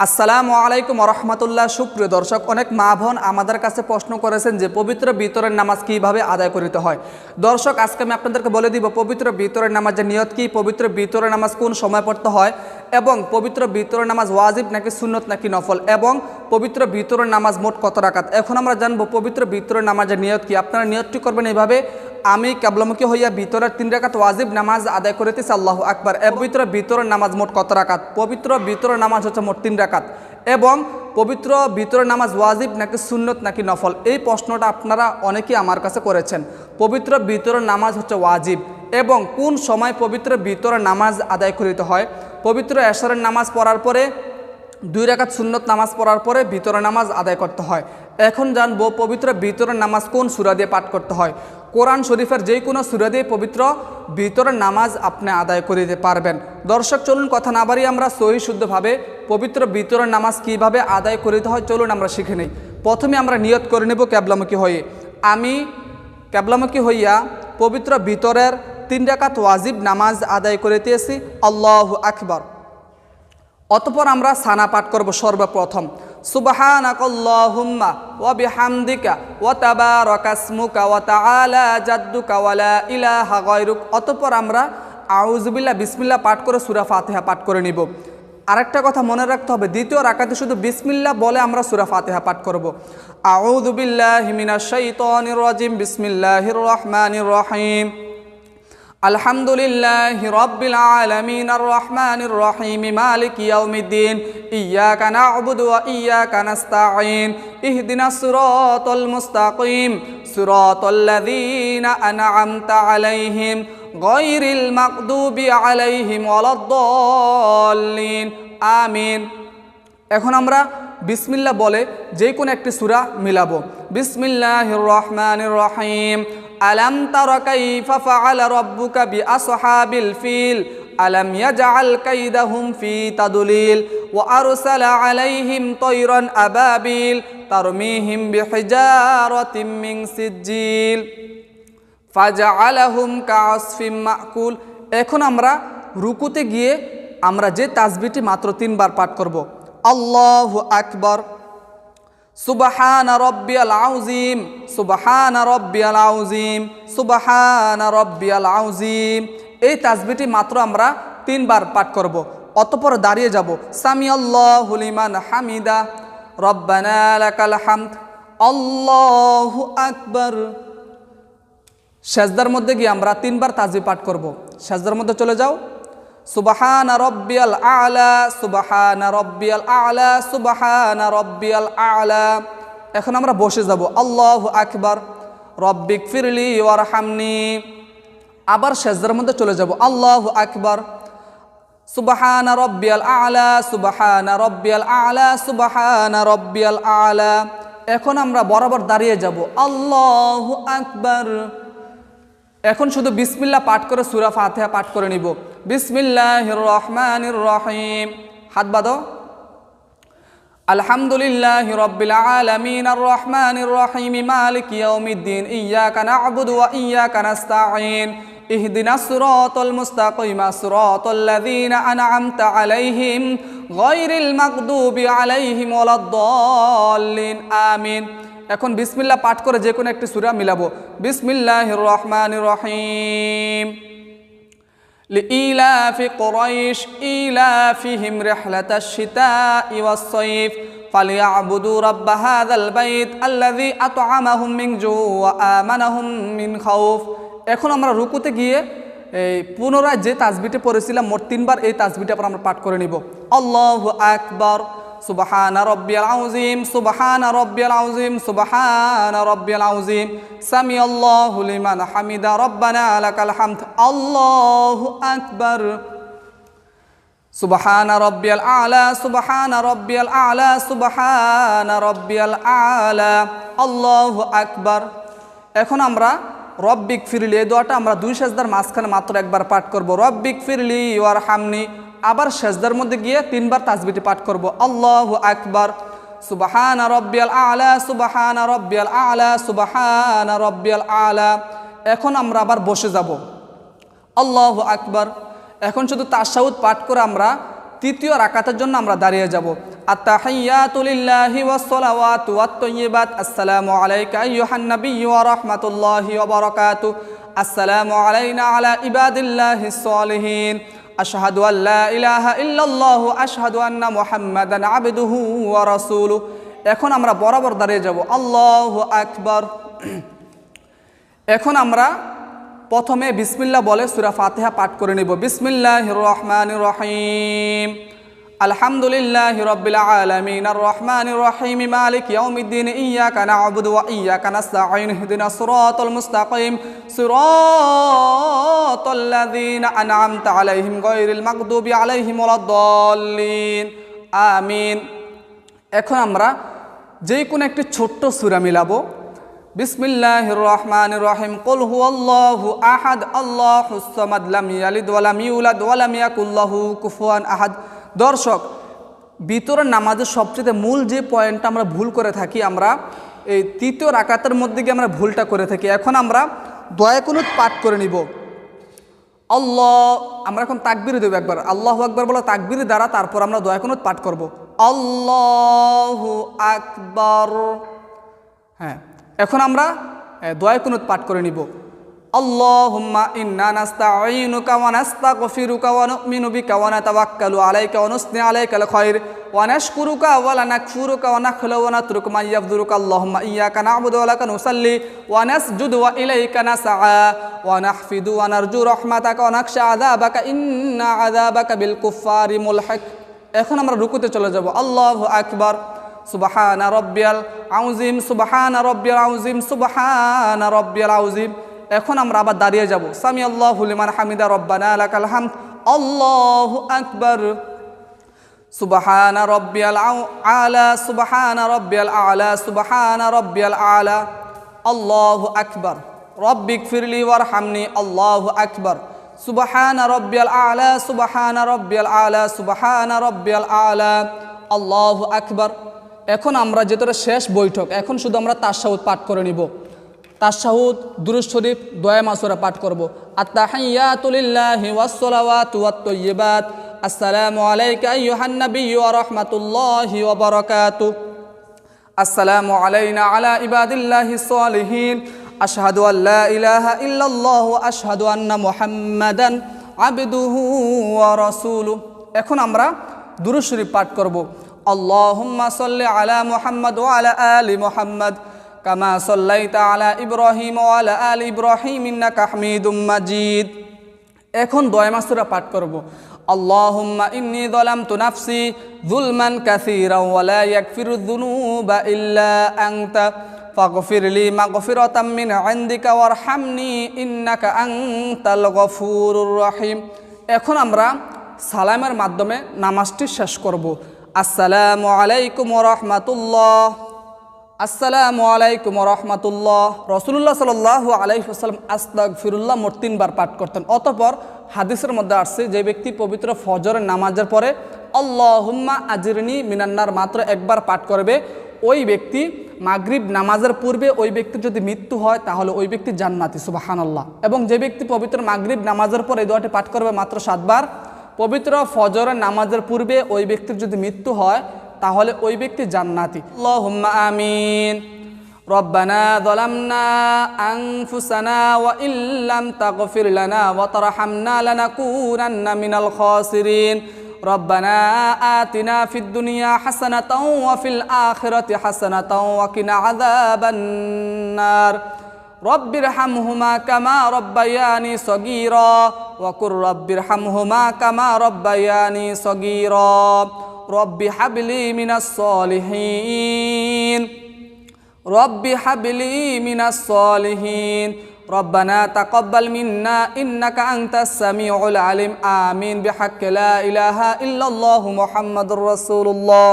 আসসালামু আলাইকুম রহমতুল্লাহ। সুপ্রিয় দর্শক, অনেক মা বোন আমাদের কাছে প্রশ্ন করেছেন যে পবিত্র বিতরের নামাজ কিভাবে আদায় করিতে হয়। দর্শক, আজকে আমি আপনাদেরকে বলে দিব পবিত্র বিতরের নামাজের নিয়ত কি, পবিত্র বিতরের নামাজ কোন সময় পড়তে হয়, এবং পবিত্র বিতরের নামাজ ওয়াজিব নাকি সুন্নত নাকি নফল, এবং পবিত্র বিতরের নামাজ মোট কত রাকাত। এখন আমরা জানবো পবিত্র বিতরের নামাজের নিয়ত কি। আপনারা নিয়তটি করবেন এইভাবে: আমি কেবলামুখী হইয়া ভিতরের 3 রাকাত ওয়াজিব নামাজ আদায় করিতেছি, আল্লাহু আকবার। পবিত্র ভিতরের নামাজ মোট কত রাকাত? পবিত্র ভিতরের নামাজ হচ্ছে মোট 3 রাকাত। এবং পবিত্র ভিতরের নামাজ ওয়াজিব নাকি সুন্নত নাকি নফল, এই প্রশ্নটা আপনারা অনেকেই আমার কাছে করেছেন। পবিত্র ভিতরের নামাজ হচ্ছে ওয়াজিব। এবং কোন সময় পবিত্র ভিতরের নামাজ আদায় করিতে হয়? পবিত্র এশারের নামাজ পড়ার পরে 2 রাকাত সুন্নত নামাজ পড়ার পরে ভিতরের নামাজ আদায় করতে হয়। এখন জানবো পবিত্র ভিতরের নামাজ কোন সূরা দিয়ে পাঠ করতে হয়। কোরআন শরীফের যে কোনো সূরা দিয়ে পবিত্র ভিতরের নামাজ আপনি আদায় করিতে পারবেন। দর্শক, চলুন কথা না বাড়িয়ে আমরা সহি শুদ্ধভাবে পবিত্র ভিতরের নামাজ কিভাবে আদায় করিতে হয় চলুন আমরা শিখে নিই। প্রথমে আমরা নিয়ত করে নেব কেবলামুখী হয়ে। আমি কেবলামুখী হইয়া পবিত্র ভিতরের 3 রাকাত ওয়াজিব নামাজ আদায় করিতেছি, আল্লাহু আকবার। অতঃপর আমরা সানা পাঠ করব সর্বপ্রথম। সুবহানাকাল্লাহুম্মা ওয়া বিহামদিকা ওয়া তাবারাকা ইসমুকা ওয়া তাআলা জাদ্দুকা ওয়া লা ইলাহা গায়রুক। অতঃপর আমরা আউযুবিল্লাহ বিসমিল্লাহ পাঠ করে সূরা ফাতিহা পাঠ করে নিব। আরেকটা কথা মনে রাখতে হবে, দ্বিতীয় রাকাতে শুধু বিসমিল্লাহ বলে আমরা সূরা ফাতিহা পাঠ করব। আউযু বিল্লাহি মিনাশ শাইতানির রাজিম, বিসমিল্লাহির রহমানির রহিম। আলহামদুলিল্লাহি রাব্বিল আলামিন আর রহমানির রহিম মালিকি ইয়াউমিদ্দিন ইয়্যাকা না'বুদু ওয়া ইয়্যাকা নাস্তাঈন ইহদিনাস সিরাতাল মুস্তাকিম সিরাতাল লাযীনা আন'আমতা আলাইহিম গায়রিল মাগদুবি আলাইহিম ওয়ালাদ-দাল্লিন, আমিন। এখন আমরা বিসমিল্লাহ বলে যে কোনো একটি সূরা মিলাবো। বিসমিল্লাহির রহমানির রহিম। আলাম তারা কাইফা ফাআলা রাব্বুকা বিআসহাবিল ফিল আলাম ইয়াজআল কাইদাহুম ফি তাদলিল ওয়া আরসালা আলাইহিম তায়রান আবাবিল তারমিহিম বিহিজারাতিম মিন সিজ্জিল ফাজআলাহুম কাআসফিম মাকুল। এখন আমরা রুকুতে গিয়ে আমরা যে তাসবিহটি মাত্র 3 বার পাঠ করব। আল্লাহু আকবার, সুবহানা রাব্বিয়াল আযীম, সুবহানা রাব্বিয়াল আযীম, সুবহানা রাব্বিয়াল আযীম। এই তাসবিহটি মাত্র আমরা 3 বার পাঠ করব। অতঃপর দাঁড়িয়ে যাব। সামিআল্লাহু লিমান হামিদা, রব্বানা লাকাল হামদ, আল্লাহু আকবার। সেজদার মধ্যে গিয়ে আমরা 3 বার তাসবিহ পাঠ করব। সেজদার মধ্যে চলে যাও। সুবহানা রাব্বিয়াল আ'লা, সুবহানা রাব্বিয়াল আ'লা, সুবহানা রাব্বিয়াল আ'লা। এখন আমরা বসে যাব। আল্লাহু আকবার, রব্বিগফিরলি ওয়ারহামনি। আবার সেজদার মধ্যে চলে যাব। আল্লাহু আকবার, সুবহানা রাব্বিয়াল আ'লা, সুবহানা রাব্বিয়াল আ'লা, সুবহানা রাব্বিয়াল আ'লা। এখন আমরা বরাবর দাঁড়িয়ে যাব। আল্লাহু আকবার। এখন শুধু বিসমিল্লাহ পাঠ করে সূরা ফাতিহা পাঠ করে নিব। বিসমিল্লাহির রহমানির রহিম। হাত বাঁধো। আলহামদুলিল্লাহি রাব্বিল আলামিন আর রহমানির রহিম মালিকি ইয়াউমিদ্দিন ইয়্যাকা না'বুদু ওয়া ইয়্যাকা নাস্তাঈন ইহদিনাস সিরাতাল মুস্তাকিম সিরাতাল লাযীনা আন'আমতা আলাইহিম গায়রিল মাগদুবি আলাইহিম ওয়ালাদ-দাল্লিন, আমিন। এখন বিসমিল্লাহ পাঠ করে যে কোনো একটি সূরা মিলাবো। বিসমিল্লাহির রহমানির রহিম। লিইলাফি কুরাইশ ইলাফিহিম রিহলাতাশ শিতাই ওয়াস সাইফ ফালিয়াবুদু রাব্ব হাযাল বাইত আল্লাযী আত'আমাহুম মিন জু' ওয়া আমানাহুম মিন খাউফ। এখন আমরা রুকুতে গিয়ে এই পুনরায় যে তাসবিহটি পড়েছিলাম মোট 3 বার, এই তাসবিহটা আমরা পাঠ করে নিব। আল্লাহু আকবার, সুবহানা রাব্বিয়াল আযীম, সুবহানা রাব্বিয়াল আযীম, সুবহানা রাব্বিয়াল আযীম, সামিআল্লাহু লিমান হামিদা, রব্বানা লাকাল হামদ, আল্লাহু আকবার। সুবহানা রাব্বিয়াল আ'লা, সুবহানা রাব্বিয়াল আ'লা, সুবহানা রাব্বিয়াল আ'লা, আল্লাহু আকবার। এখন আমরা রব্বিগফিরলি, এই দোয়াটা আমরা 2 সেজদার মাঝখানে মাত্র একবার পাঠ করব। রব্বিগফিরলি ওয়ারহামনি। আবার সেজদার মধ্যে গিয়ে 3 বার তাসবিহটি পাঠ করব। আল্লাহু আকবার, সুবহানা রাব্বিয়াল আ'লা, সুবহানা রাব্বিয়াল আ'লা, সুবহানা রাব্বিয়াল আ'লা। এখন আমরা আবার বসে যাব। আল্লাহু আকবার। এখন শুধু তাশাহুদ পাঠ করে আমরা তৃতীয় রাকাতের জন্য আমরা দাঁড়িয়ে যাব। আত-তাহিয়াতু লিল্লাহি ওয়াস-সালাওয়াতু ওয়াত-তাইয়্যিবাত। আসসালামু আলাইকা আইয়ুহান নাবিয়্যু ওয়া রাহমাতুল্লাহি ওয়া বারাকাতুহু। আসসালামু আলাইনা আলা ইবাদিল্লাহিস সালিহিন। আশহাদু আল্লা ইলাহা ইল্লাল্লাহু আশহাদু আন্না মুহাম্মাদান আবদুহু ওয়া রাসূলুহু। এখন আমরা বরাবর দাঁড়িয়ে যাব, আল্লাহু আকবার। এখন আমরা প্রথমে বিসমিল্লাহ বলে সূরা ফাতিহা পাঠ করে নিব। বিসমিল্লাহির রহমানির রহিম। আলহামদুলিল্লাহি রাব্বিল আলামিন আর রহমানির রহিম মালিকি ইয়াউমিদ্দিন ইয়্যাকা না'বুদু ওয়া ইয়্যাকা নাস্তাঈন ইহদিনাস সিরাতাল মুস্তাকিম সিরাতাল লাযীনা আন'আমতা আলাইহিম গায়রিল মাগদুবি আলাইহিম ওয়ালাদ-দাল্লিন আমিন। এখন আমরা যে কোনো একটি ছোট্ট সূরা মিলাবো। বিসমিল্লাহির রহমানির রহিম। কুল হুয়াল্লাহু আহাদ আল্লাহুস সামাদ লাম ইয়ালিদ ওয়া লাম ইউলাদ ওয়া লাম ইয়াকুল লাহু কুফুয়ান আহাদ। দর্শক, ভিতরের নামাজের সবচেয়ে মূল যে পয়েন্টটা আমরা ভুল করে থাকি, আমরা এই তৃতীয় রাকাতের মধ্যে গিয়ে আমরা ভুলটা করে থাকি। এখন আমরা দোয়া কুনুত পাঠ করে নিব। আমরা এখন তাকবীর দেব একবার, আল্লাহু আকবার বলে তাকবীর দ্বারা তারপর আমরা দোয়া কুনুত পাঠ করব। আল্লাহু আকবার। হ্যাঁ, এখন আমরা দোয়া কুনুত পাঠ করে নিব। আল্লাহুম্মা ইন্না নাস্তাঈনুকা ওয়া নাস্তাগফিরুকা ওয়া নু'মিনু বিকা ওয়া নাতাওয়াক্কালু আলাইকা ওয়া নুসনি আলাইকাল খায়র ওয়া নাশকুরুকা ওয়া লা নাকফুরুকা ওয়া নাখলু ওয়া নাতরুকু মা ইয়াফদুরুকা। আল্লাহুম্মা ইয়্যাকা না'বুদু ওয়া লাকা নুসাল্লি ওয়া নাসজুদু ওয়া ইলাইকা নাসআ ওয়া নাহফিদু ওয়া নারজু রাহমাতাকা ওয়া নাখশা আযাবাকা ইন্না আযাবাকা বিল কুফফারি মুলহিক। এখন আমরা রুকুতে চলে যাব। আল্লাহু আকবার। সুবহানা রাব্বিয়াল আযীম, সুবহানা রাব্বিয়াল আযীম, সুবহানা রাব্বিয়াল আযীম। এখন আমরা আবার দাঁড়িয়ে যাব। সামি আল্লাহু লিমান হামিদা রব্বানা লাকাল হামদ। আল্লাহু আকবার। সুবহানা রাব্বিয়াল আলা, সুবহানা রাব্বিয়াল আলা, সুবহানা রাব্বিয়াল আলা। আল্লাহু আকবার। রব্বিগফিরলি ওয়ারহামনি। আল্লাহু আকবার। সুবহানা রাব্বিয়াল আলা, সুবহানা রাব্বিয়াল আলা, সুবহানা রাব্বিয়াল আলা। আল্লাহু আকবার। এখন আমরা যেটা শেষ বৈঠক, এখন শুধু আমরা তাশাহুদ পাঠ করে নিব। তাশাহুদ, দুরূদ শরীফ, দোয়া মাসুরা পাঠ করব। আত-তাহিয়াতু লিল্লাহি ওয়াস-সালাওয়াতু ওয়াত-তাইয়্যিবাত। আসসালামু আলাইকা আইয়ুহান নাবিয়্যু ওয়া রাহমাতুল্লাহি ওয়া বারাকাতুহু। আসসালামু আলাইনা আলা ইবাদিল্লাহিস সালিহিন। আশহাদু আল্লা ইলাহা ইল্লাল্লাহু ওয়া আশহাদু আন্না মুহাম্মাদান আবদুহু ওয়া রাসূলুহু। এখন আমরা দুরূদ শরীফ পাঠ করব। আল্লাহুম্মা সাল্লি আলা মুহাম্মাদ ওয়া আলা আলি মুহাম্মাদ কামা সাল্লাইতা আলা ইব্রাহিম ওয়া আলা আলি ইব্রাহিম ইন্নাকা হামিদুম মাজিদ। এখন দোয়া মাসুরা পাঠ করব। আল্লাহুম্মা ইন্নী যালামতু নাফসি যুলমান কাসীরান ওয়া লা ইয়াগফিরুয যুনুবা ইল্লা আনতা ফাগফিরলি মাগফিরাতাম মিন ইনদিকা ওয়ারহামনি ইন্নাকা আনতাল গফুরুর রহিম। এখন আমরা সালামের মাধ্যমে নামাজটি শেষ করব। আসসালামু আলাইকুম ওয়া রাহমাতুল্লাহ। আসসালামু আলাইকুম ওয়া রাহমাতুল্লাহ। রাসূলুল্লাহ সাল্লাল্লাহু আলাইহি ওয়াসাল্লাম আস্তাগফিরুল্লাহ মোট 3 বার পাঠ করতেন। অতঃপর হাদিসের মধ্যে আসছে, যে ব্যক্তি পবিত্র ফজরের নামাজের পরে আল্লাহুম্মা আজিরনি মিনান্নার মাত্র একবার পাঠ করবে, ওই ব্যক্তি মাগরিব নামাজের পূর্বে ওই ব্যক্তির যদি মৃত্যু হয় তাহলে ওই ব্যক্তি জান্নাতি। সুবহানাল্লাহ। এবং যে ব্যক্তি পবিত্র মাগরিব নামাজের পরে এই দোয়াটি পাঠ করবে মাত্র 7 বার, পবিত্র ফজরের নামাজের পূর্বে ওই ব্যক্তির যদি মৃত্যু হয় তাহলে ওই ব্যক্তি জান্নাতি। আল্লাহুম্মা আমিন। রব্বানা যালামনা আনফুসানা ওয়া ইল্লাম তাগফির লানা ওয়া তারহামনা লানাকুনান্না মিনাল খাসিরিন। রব্বানা আতিনা ফিদ দুনিয়া হাসানাতাও ওয়া ফিল আখিরাতি হাসানাতাও ওয়া কিনা আযাবান নার। রব্বিরহামহুমা কামা রব্বায়ানি সগীরা ওয়া কুর রব্বিরহামহুমা কামা রব্বায়ানি সগীরা। রব্বি হাবলি মিনাস সলিহিন। রব্বি হাবলি মিনাস সলিহিন। রব্বানা তাকাব্বাল মিন্না ইন্নাকা আনতাস সামিউল আলিম। আমিন বিহাক্কি লা ইলাহা ইল্লাল্লাহু মুহাম্মাদুর রাসূলুল্লাহ।